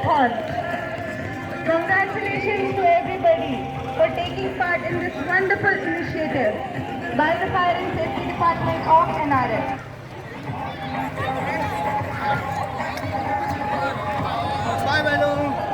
on. Congratulations to everybody for taking part in this wonderful initiative by the Fire and Safety Department of NRF. Bye, Manu.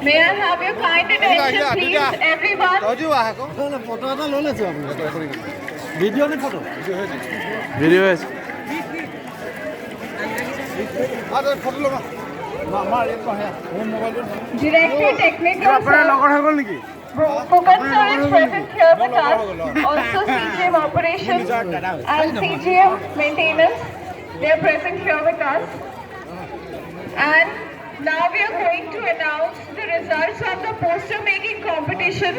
May I have your kind attention, please, everyone? Video আছে Director Technical Sir Phuket Sir is present here with us. Also CGM Operations and CGM Maintenance, they are present here with us. And now we are going to announce the results of the poster making competition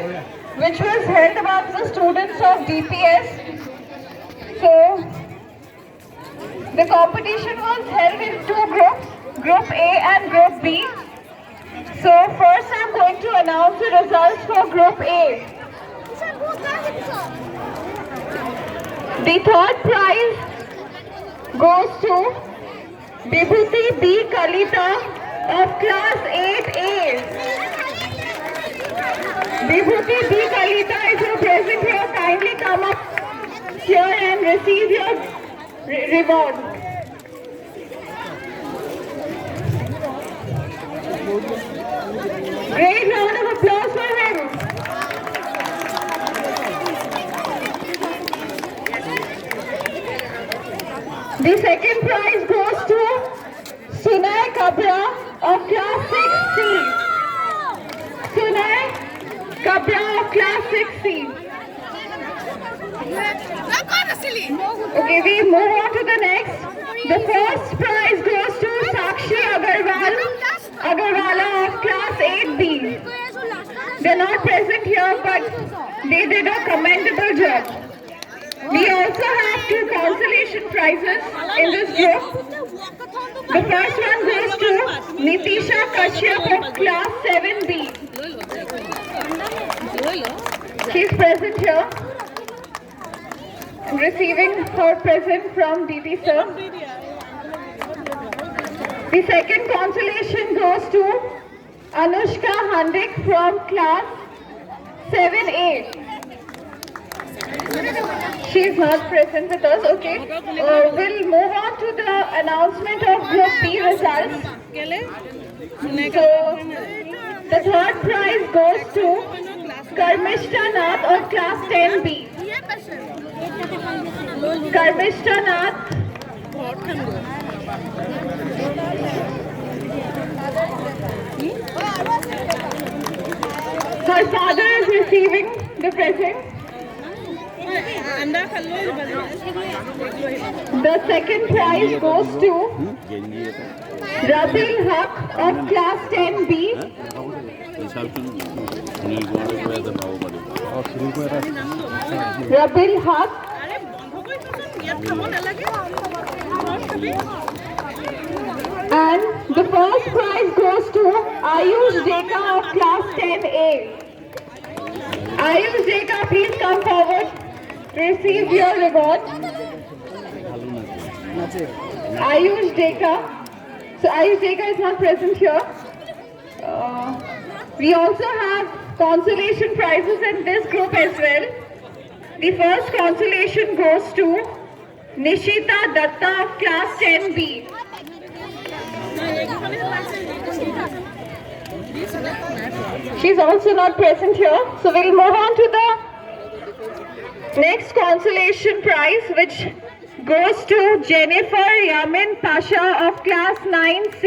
which was held amongst the students of DPS. So, the competition was held in two groups, Group A and Group B. So, first I am going to announce the results for Group A. The third prize goes to Vibhuti B. Kalita of class 8A. Vibhuti B. Kalita, if you are present here, kindly come up here and receive your reward. Great round of applause for him. The second prize goes to Sunay Kabra of Class 6C. Sunay Kabra of Class 6C. Okay, we move on to the next. The first prize goes to Sakshi Agarwala of Class 8B. They're not present here, but they did a commendable job. We also have 2 consolation prizes in this group. The first one goes to Nitisha Kashyap of Class 7B. She's present here and receiving her present from DT sir. The second consolation goes to Anushka Handik from Class 7A. She is not present with us. Okay. We'll move on to the announcement of Group B results. So, the third prize goes to Karmishta Nath of Class 10B. Karmishta Nath. Her father is receiving the present. The second prize goes to Rabil Haq of Class 10B. Rabil Haq. And the first prize goes to Ayush Deka of Class 10A. Ayush Deka, please come forward to receive your reward. Ayush Deka. So Ayush Deka is not present here. We also have consolation prizes in this group as well. The first consolation goes to Nishita Datta of Class 10B. She's also not present here. So we'll move on to the next consolation prize, which goes to Jennifer Yamin Pasha of Class 9C.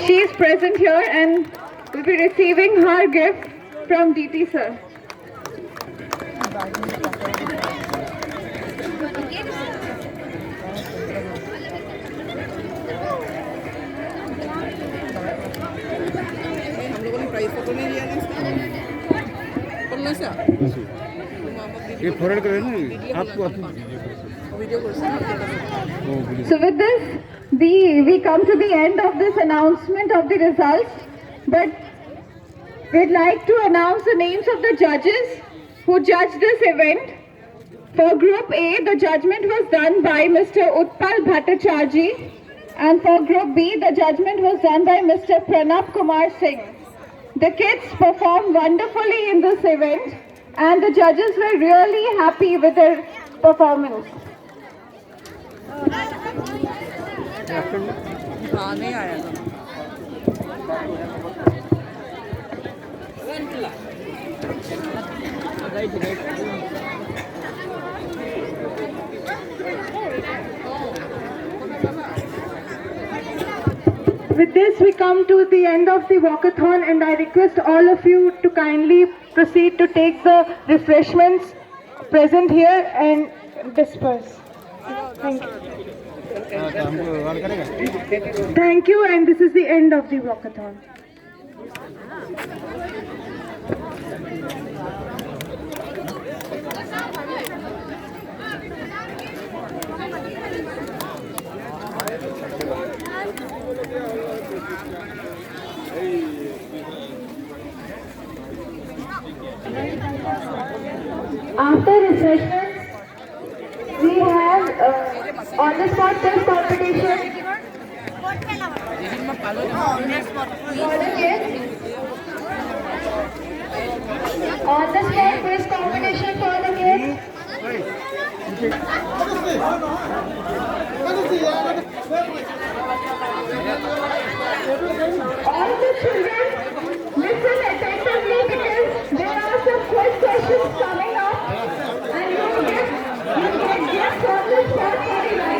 She is present here and will be receiving her gift from DT sir. ये forward करें ना आपको So with this, we come to the end of this announcement of the results, but we'd like to announce the names of the judges who judged this event. For Group A, the judgment was done by Mr. Utpal Bhattacharjee, and for Group B, the judgment was done by Mr. Pranab Kumar Singh. The kids performed wonderfully in this event, and the judges were really happy with their performance. With this, we come to the end of the walkathon, and I request all of you to kindly proceed to take the refreshments present here and disperse. Thank you. Thank you, and this is the end of the walkathon. After refreshments, we have on the spot test competition. On the spot quiz competition for the kids. All the children, listen attentively because there are some quiz questions coming up, and you get gifts on the spot for the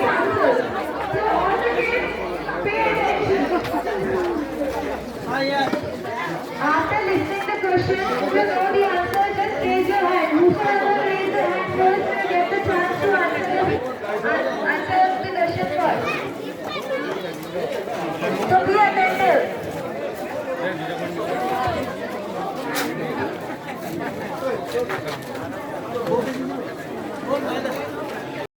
After listening the question, if you know the answer, just raise your hand. Whosoever raise their hand first will get the chance to answer the question first. So be attentive.